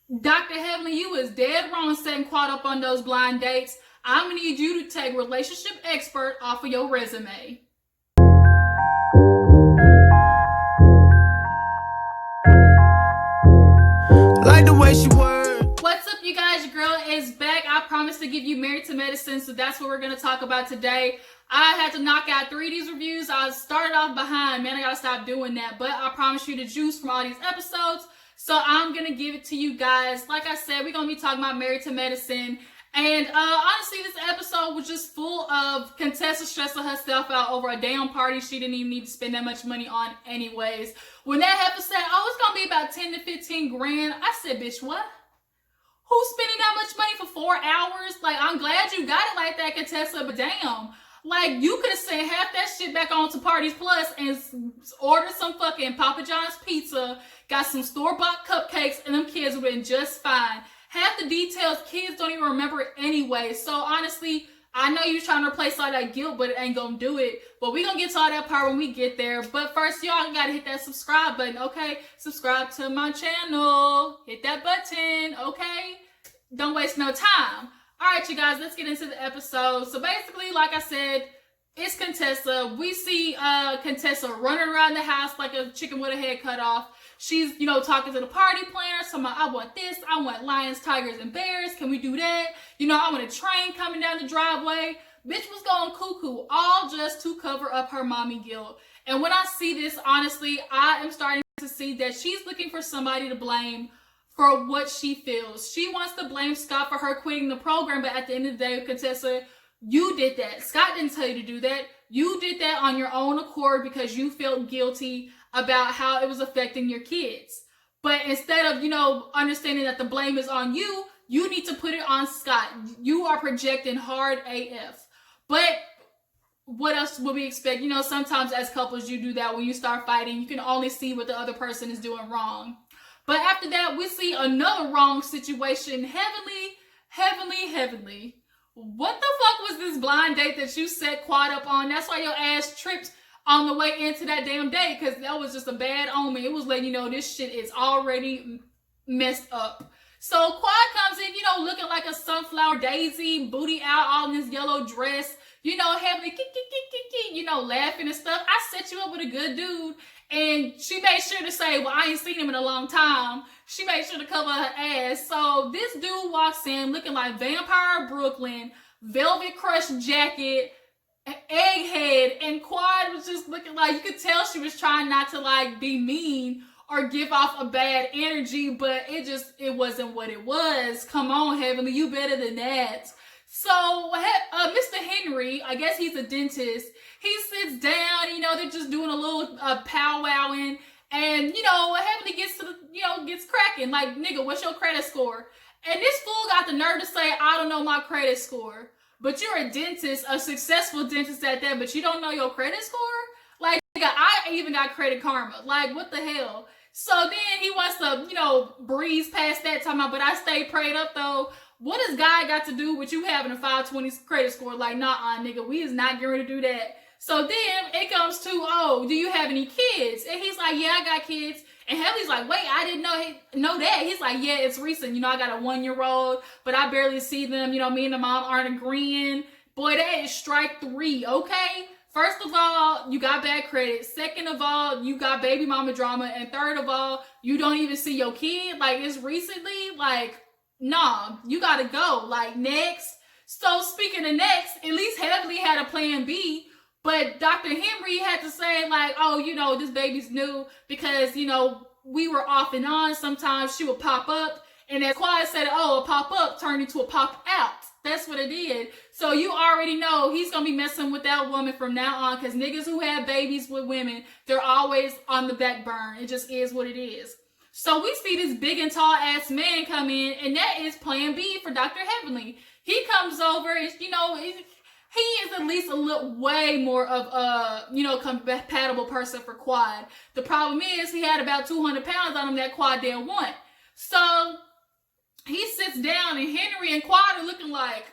Dr. Heavenly, you was dead wrong setting Quad up on those blind dates. I'm gonna need you to take relationship expert off of your resume. Like the way she worked. What's up, you guys? Your girl is back. I promised to give you Married to Medicine, so that's what we're gonna talk about today. I had to knock out 3 of these reviews. I started off behind, man. I gotta stop doing that. But I promise you the juice from all these episodes. So I'm gonna give it to you guys. Like I said, we're gonna be talking about Married to Medicine. And honestly, this episode was just full of Contessa stressing herself out over a damn party she didn't even need to spend that much money on anyways. When that happened, said, oh, it's gonna be about 10 to 15 grand. I said, bitch, what? Who's spending that much money for 4 hours? Like, I'm glad you got it like that, Contessa, but damn. Like, you could have sent half that shit back on to Parties Plus and ordered some fucking Papa John's pizza, got some store-bought cupcakes, and them kids would have been just fine. Half the details, kids don't even remember anyway. So, honestly, I know you're trying to replace all that guilt, but it ain't gonna do it. But we gonna get to all that part when we get there. But first, y'all gotta hit that subscribe button, okay? Subscribe to my channel. Hit that button, okay? Don't waste no time. All right, you guys, let's get into the episode. So basically, like I said, it's Contessa. We see Contessa running around the house like a chicken with a head cut off. She's, talking to the party planner. So I want this. I want lions, tigers, and bears. Can we do that? I want a train coming down the driveway. Bitch was going cuckoo, all just to cover up her mommy guilt. And when I see this, honestly, I am starting to see that she's looking for somebody to blame for what she feels. She wants to blame Scott for her quitting the program, but at the end of the day, Contessa, you did that. Scott didn't tell you to do that. You did that on your own accord because you felt guilty about how it was affecting your kids. But instead of, understanding that the blame is on you, you need to put it on Scott. You are projecting hard AF. But what else would we expect? Sometimes as couples, you do that when you start fighting. You can only see what the other person is doing wrong. But after that, we see another wrong situation. Heavenly. What the fuck was this blind date that you set Quad up on? That's why your ass tripped on the way into that damn date, because that was just a bad omen. It was letting you know this shit is already messed up. So Quad comes in, looking like a sunflower daisy, booty out, all in this yellow dress, Heavenly, laughing and stuff. I set you up with a good dude. And she made sure to say, well, I ain't seen him in a long time. She made sure to cover her ass. So this dude walks in looking like Vampire Brooklyn, Velvet Crush jacket, egghead, and Quad was just looking like, you could tell she was trying not to be mean or give off a bad energy, but it wasn't what it was. Come on, Heavenly, you better than that. So Mr. Henry, I guess he's a dentist, he sits down, they're just doing a little powwowing, and, Heavenly gets cracking, like, nigga, what's your credit score? And this fool got the nerve to say, I don't know my credit score. But you're a dentist, a successful dentist at that, but you don't know your credit score? Like, nigga, I even got Credit Karma. Like, what the hell? So then he wants to, breeze past that, talking about, but I stayed prayed up, though. What does God got to do with you having a 520 credit score? Like, nah, nigga, we is not going to do that. So then it comes to, oh, do you have any kids? And he's like, yeah, I got kids. And Heavenly's like, wait, I didn't know that. He's like, yeah, it's recent. I got a 1-year-old, but I barely see them. Me and the mom aren't agreeing. Boy, that is strike 3, okay? First of all, you got bad credit. Second of all, you got baby mama drama. And third of all, you don't even see your kid. Like, it's recently, nah, you gotta go. Like, next. So speaking of next, at least Heavenly had a plan B. But Dr. Henry had to say, oh, this baby's new because, we were off and on. Sometimes she would pop up. And as Quad said, oh, a pop up turned into a pop out. That's what it did. So you already know he's going to be messing with that woman from now on, because niggas who have babies with women, they're always on the back burn. It just is what it is. So we see this big and tall ass man come in, and that is plan B for Dr. Heavenly. He comes over, and, he is at least a little way more of a, compatible person for Quad. The problem is he had about 200 pounds on him that Quad didn't want. So he sits down, and Henry and Quad are looking like,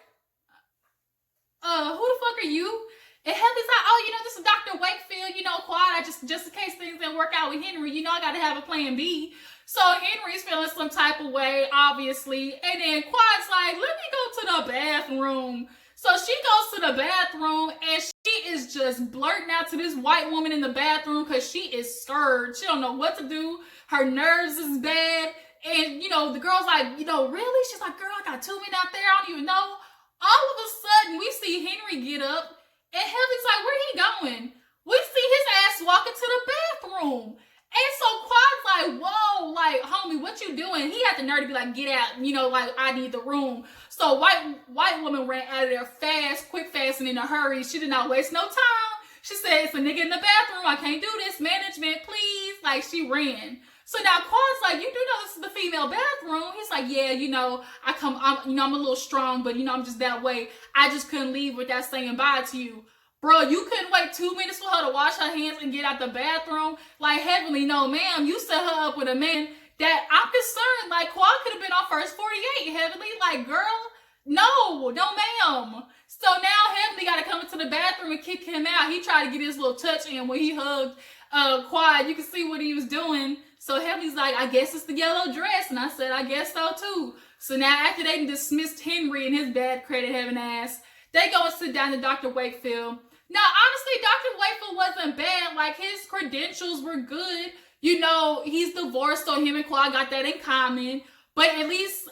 who the fuck are you? And Heather's like, oh, this is Dr. Wakefield, Quad, just in case things didn't work out with Henry, I got to have a plan B. So Henry's feeling some type of way, obviously. And then Quad's like, let me go to the bathroom. So she goes to the bathroom and she is just blurting out to this white woman in the bathroom because she is scared. She don't know what to do. Her nerves is bad. And, the girl's like, really? She's like, girl, I got 2 men out there. I don't even know. All of a sudden, we see Henry get up and Heather's like, where he going? We see his ass walking to the bathroom. And so Quad's like, whoa, like, homie, what you doing? He had the nerve to be like, get out, like, I need the room. So white woman ran out of there fast, quick, fast, and in a hurry. She did not waste no time. She said, it's a nigga in the bathroom. I can't do this. Management, please. Like, she ran. So now Quad's like, you do know this is the female bathroom. He's like, yeah, I'm a little strong, but, I'm just that way. I just couldn't leave without saying bye to you. Bro, you couldn't wait 2 minutes for her to wash her hands and get out the bathroom? Like, Heavenly, no, ma'am. You set her up with a man that I'm concerned. Like, Quad could have been on first 48, Heavenly. Like, girl, no, ma'am. So now Heavenly got to come into the bathroom and kick him out. He tried to get his little touch in when he hugged Quad. You can see what he was doing. So Heavenly's like, I guess it's the yellow dress. And I said, I guess so, too. So now after they dismissed Henry and his bad credit having ass, they go and sit down to Dr. Wakefield. Now, honestly, Dr. Wakefield wasn't bad. Like, his credentials were good. He's divorced, so him and Quad got that in common. But at least,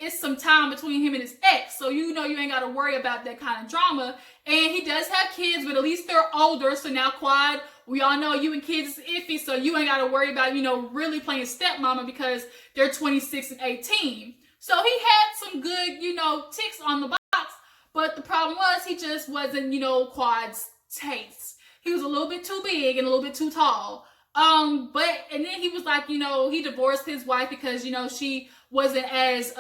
it's some time between him and his ex. So, you ain't got to worry about that kind of drama. And he does have kids, but at least they're older. So now, Quad, we all know you and kids is iffy. So you ain't got to worry about, really playing stepmama because they're 26 and 18. So he had some good, ticks on the box. But the problem was he just wasn't, Quad's taste. He was a little bit too big and a little bit too tall. And then he was like, he divorced his wife because, she wasn't as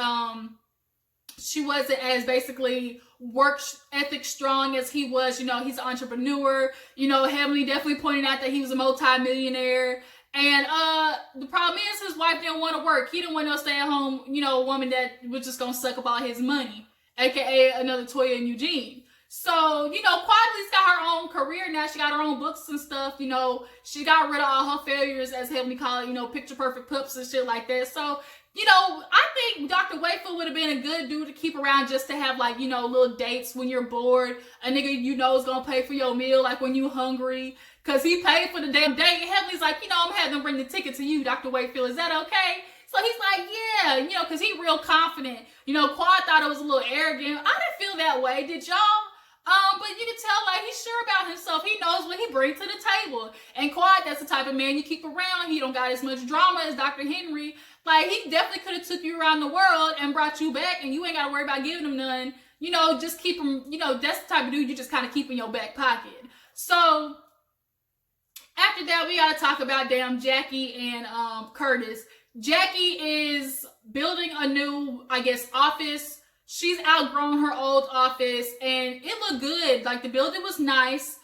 basically work ethic strong as he was. He's an entrepreneur. Heavenly definitely pointed out that he was a multi-millionaire. And the problem is his wife didn't want to work. He didn't want no stay-at-home, woman that was just going to suck up all his money. AKA another Toya and Eugene. So, Quadly's got her own career now. She got her own books and stuff. She got rid of all her failures, as Heavenly call it, picture perfect pups and shit like that. So, I think Dr. Wakefield would have been a good dude to keep around just to have, like, little dates when you're bored. A nigga is going to pay for your meal, like, when you hungry. Because he paid for the damn date. Heavenly's like, I'm having them bring the ticket to you, Dr. Wakefield. Is that okay? So he's like, yeah, because he real confident. Quad thought it was a little arrogant. I didn't feel that way, did y'all? But you can tell, like, he's sure about himself. He knows what he brings to the table. And Quad, that's the type of man you keep around. He don't got as much drama as Dr. Henry. Like, he definitely could have took you around the world and brought you back, and you ain't got to worry about giving him none. Just keep him, that's the type of dude you just kind of keep in your back pocket. So, after that, we got to talk about damn Jackie and Curtis. Jackie is building a new, office. She's outgrown her old office, and it looked good. Like, the building was nice.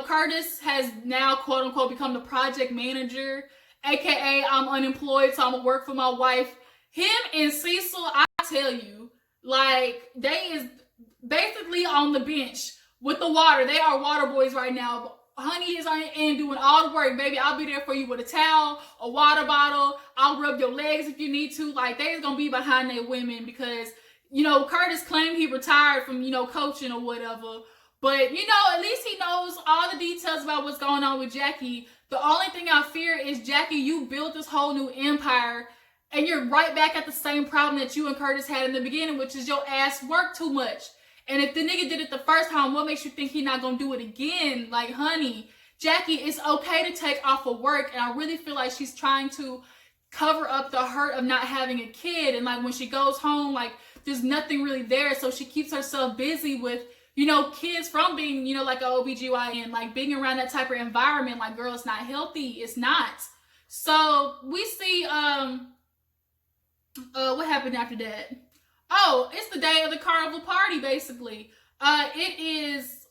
Curtis has now, quote unquote, become the project manager, aka I'm unemployed, so I'm gonna work for my wife. Him and Cecil, I tell you, like, they is basically on the bench with the water. They are water boys right now. Honey is on in doing all the work, baby. I'll be there for you with a towel, a water bottle. I'll rub your legs if you need to. Like, they's gonna be behind their women because, Curtis claimed he retired from, coaching or whatever. But, at least he knows all the details about what's going on with Jackie. The only thing I fear is, Jackie, you built this whole new empire and you're right back at the same problem that you and Curtis had in the beginning, which is your ass work too much. And if the nigga did it the first time, what makes you think he not gonna do it again? Like, honey, Jackie, it's okay to take off of work. And I really feel like she's trying to cover up the hurt of not having a kid. And like, when she goes home, like, there's nothing really there. So she keeps herself busy with, kids from being, like an OBGYN, like being around that type of environment. Like, girl, it's not healthy. It's not. So we see, what happened after that? Oh, it's the day of the carnival party, basically. It is,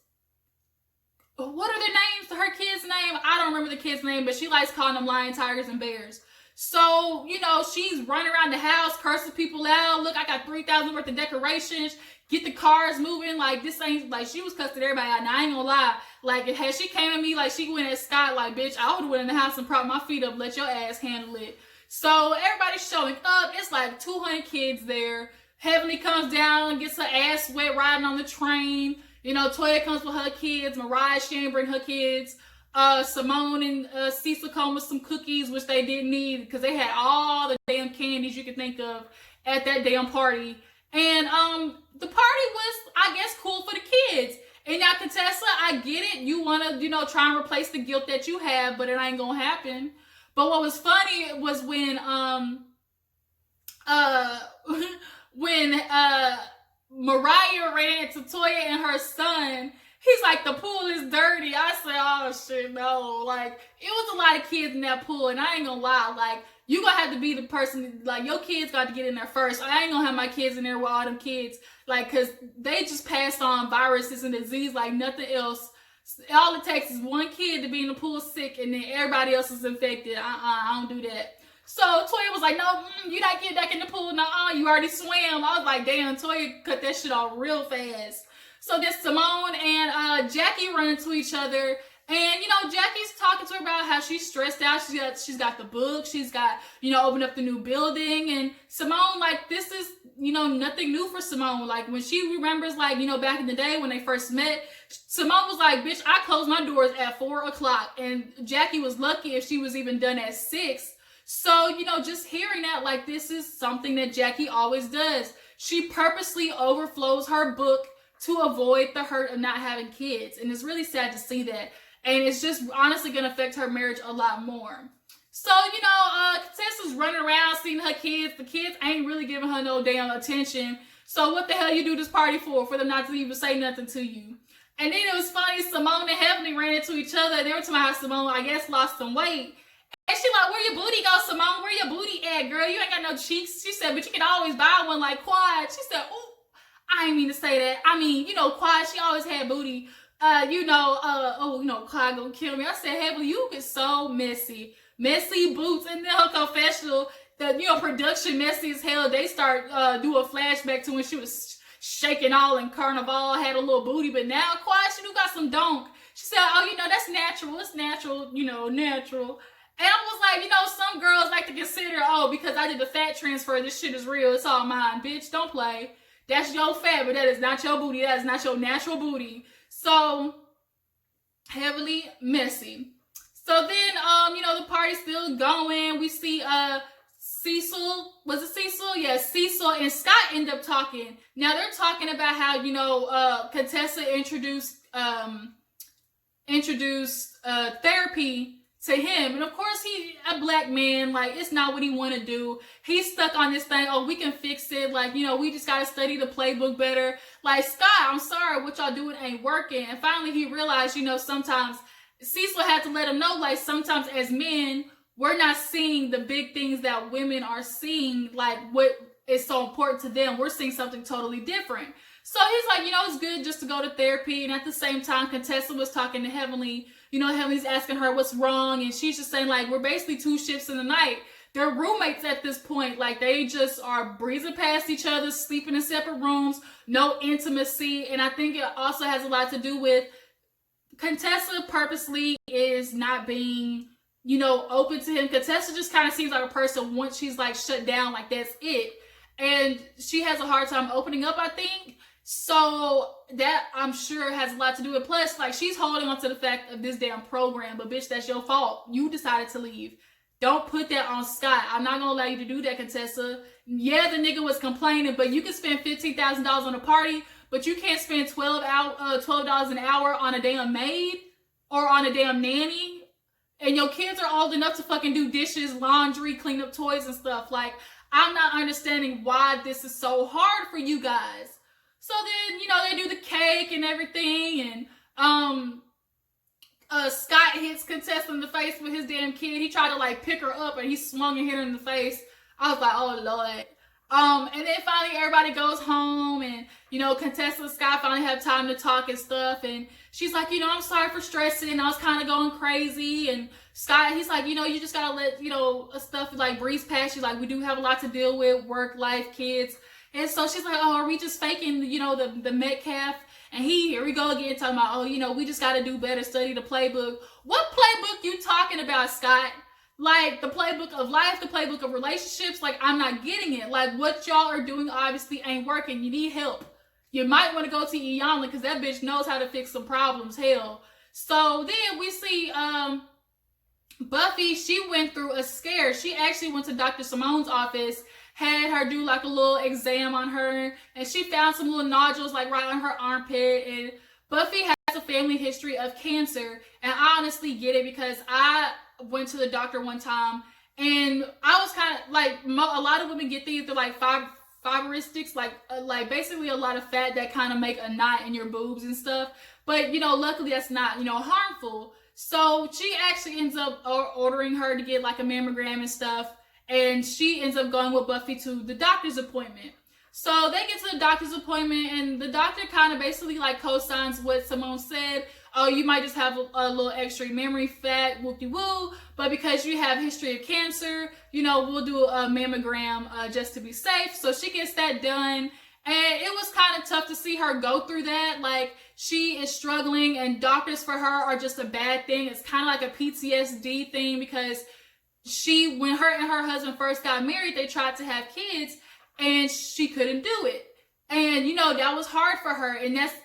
what are their names? Her kid's name? I don't remember the kid's name, but she likes calling them lion, tigers, and bears. So, she's running around the house, cursing people out. Look, I got 3,000 worth of decorations. Get the cars moving. Like, this ain't, like, she was cussing everybody out. Now, I ain't gonna lie. Like, if had she came at me like she went at Scott, like, bitch, I would've went in the house and propped my feet up, let your ass handle it. So everybody's showing up. It's like 200 kids there. Heavenly comes down, gets her ass wet riding on the train. You know, Toya comes with her kids. Mariah, she ain't bring her kids. Simmone and Cecil come with some cookies, which they didn't need because they had all the damn candies you could think of at that damn party. And the party was, I guess, cool for the kids. And now, Contessa, I get it. You want to, you know, try and replace the guilt that you have, but it ain't going to happen. But what was funny was when Mariah ran to Toya and her son. He's like, the pool is dirty. I said, oh shit, no. Like, it was a lot of kids in that pool, and I ain't gonna lie. Like, you gonna have to be the person, like, your kids got to get in there first. I ain't gonna have my kids in there with all them kids, like, cause they just passed on viruses and disease like nothing else. All it takes is one kid to be in the pool sick, and then everybody else is infected. I don't do that. So Toya was like, no, you not get back in the pool. No, you already swam. I was like, damn, Toya cut that shit off real fast. So then Simmone and Jackie run into each other. And, you know, Jackie's talking to her about how she's stressed out. She's got the book. She's got, you know, opened up the new building. And Simmone, like, this is, you know, nothing new for Simmone. Like, when she remembers, like, you know, back in the day when they first met, Simmone was like, bitch, I closed my doors at 4 o'clock. And Jackie was lucky if she was even done at 6. So, you know, just hearing that, like, this is something that Jackie always does. She purposely overflows her book to avoid the hurt of not having kids. And it's really sad to see that. And it's just honestly going to affect her marriage a lot more. So, you know, Contessa's running around seeing her kids. The kids ain't really giving her no damn attention. So what the hell you do this party for? For them not to even say nothing to you. And then it was funny, Simmone and Heavenly ran into each other. They were talking about how Simmone, I guess, lost some weight. And she like, where your booty go, Simmone? Where your booty at, girl? You ain't got no cheeks. She said, but you can always buy one like Quad. She said, oh, I ain't mean to say that. I mean, you know, Quad, she always had booty. You know, Quad gonna kill me. I said, Heavenly, you get so messy. Messy boots. And then her confessional, the, you know, production messy as hell. They start do a flashback to when she was shaking all in Carnival, had a little booty. But now, Quad, she do got some donk. She said, oh, you know, that's natural. It's natural, you know, natural. And I was like, you know, some girls like to consider, oh, because I did the fat transfer, this shit is real. It's all mine. Bitch, don't play. That's your fat, but that is not your booty. That is not your natural booty. So, heavily messy. So then, you know, the party's still going. We see Cecil. Was it Cecil? Yeah, Cecil and Scott end up talking. Now, they're talking about how, you know, Contessa introduced therapy to him. And of course, he a black man, like, it's not what he want to do. He's stuck on this thing, oh, we can fix it. Like, you know, we just got to study the playbook better. Like, Scott, I'm sorry, what y'all doing ain't working. And finally, he realized, you know, sometimes Cecil had to let him know, like, sometimes as men, we're not seeing the big things that women are seeing, like, what is so important to them. We're seeing something totally different. So he's like, you know, it's good just to go to therapy. And at the same time, Contessa was talking to Heavenly. You know, Heavenly's asking her what's wrong. And she's just saying, like, we're basically two ships in the night. They're roommates at this point. Like, they just are breezing past each other, sleeping in separate rooms, no intimacy. And I think it also has a lot to do with Contessa purposely is not being, you know, open to him. Contessa just kind of seems like a person once she's, like, shut down, like, that's it. And she has a hard time opening up, I think. So that, I'm sure, has a lot to do with. Plus, like, she's holding on to the fact of this damn program. But, bitch, that's your fault. You decided to leave. Don't put that on Scott. I'm not going to allow you to do that, Contessa. Yeah, the nigga was complaining, but you can spend $15,000 on a party, but you can't spend $12 an hour on a damn maid or on a damn nanny. And your kids are old enough to fucking do dishes, laundry, clean up toys and stuff. Like, I'm not understanding why this is so hard for you guys. So then, you know, they do the cake and everything, and Scott hits Contessa in the face with his damn kid. He tried to, like, pick her up, and he swung and hit her in the face. I was like, oh, Lord. And then finally everybody goes home, and, you know, Contessa and Scott finally have time to talk and stuff, and she's like, you know, I'm sorry for stressing. I was kind of going crazy, and Scott, he's like, you know, you just gotta let, you know, stuff, like, breeze past you. Like, we do have a lot to deal with, work, life, kids. And so she's like, oh, are we just faking, you know, the Metcalf? And here we go again, talking about, oh, you know, we just got to do better, study the playbook. What playbook you talking about, Scott? like the playbook of life, the playbook of relationships. Like, I'm not getting it. Like, what y'all are doing obviously ain't working. You need help. You might want to go to Iyanla because that bitch knows how to fix some problems. Hell. So then we see Buffy, she went through a scare. She actually went to Dr. Simone's office, had her do like a little exam on her, and she found some little nodules like right on her armpit. And Buffy has a family history of cancer, and I honestly get it because I went to the doctor one time, and I was kind of like, a lot of women get these, they're like fibricistics, like basically a lot of fat that kind of make a knot in your boobs and stuff. But, you know, luckily that's not, you know, harmful. So she actually ends up ordering her to get like a mammogram and stuff. And she ends up going with Buffy to the doctor's appointment. So they get to the doctor's appointment, and the doctor kind of basically like co-signs what Simmone said. Oh, you might just have a little extra memory fat, whoop-de-woo. But because you have history of cancer, you know, we'll do a mammogram just to be safe. So she gets that done. And it was kind of tough to see her go through that. Like, she is struggling, and doctors for her are just a bad thing. It's kind of like a PTSD thing because when her and her husband first got married, they tried to have kids, and she couldn't do it. And, you know, that was hard for her. And that's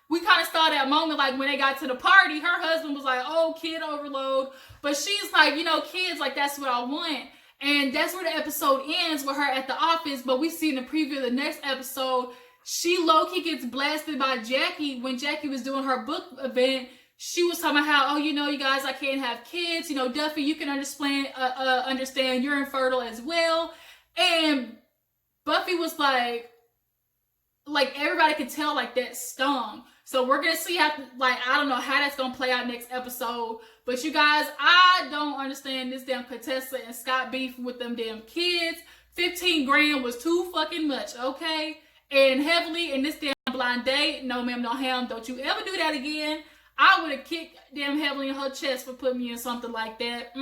we kind of saw that moment, like when they got to the party, her husband was like, oh, kid overload. But she's like, you know, kids, like, that's what I want. And that's where the episode ends, with her at the office. But we see in the preview of the next episode, she low-key gets blasted by Jackie when Jackie was doing her book event. She was talking about how, oh, you know, you guys, I can't have kids. You know, Duffy, you can understand you're infertile as well. And Buffy was like everybody could tell, like, that stung. So we're going to see how, like, I don't know how that's going to play out next episode. But you guys, I don't understand this damn Contessa and Scott beef with them damn kids. 15 grand was too fucking much, okay? And heavily in this damn blind date, no ma'am, no ham, don't you ever do that again. I would have kicked damn heavily in her chest for putting me in something like that.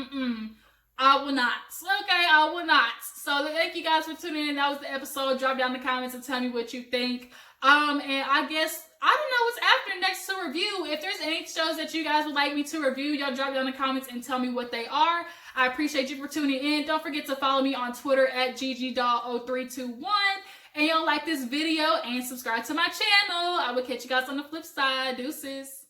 I will not. Okay, I will not. So thank you guys for tuning in. That was the episode. Drop down in the comments and tell me what you think. And I guess, I don't know what's after next to review. If there's any shows that you guys would like me to review, y'all drop down in the comments and tell me what they are. I appreciate you for tuning in. Don't forget to follow me on Twitter at ggdoll0321. And y'all like this video and subscribe to my channel. I will catch you guys on the flip side. Deuces.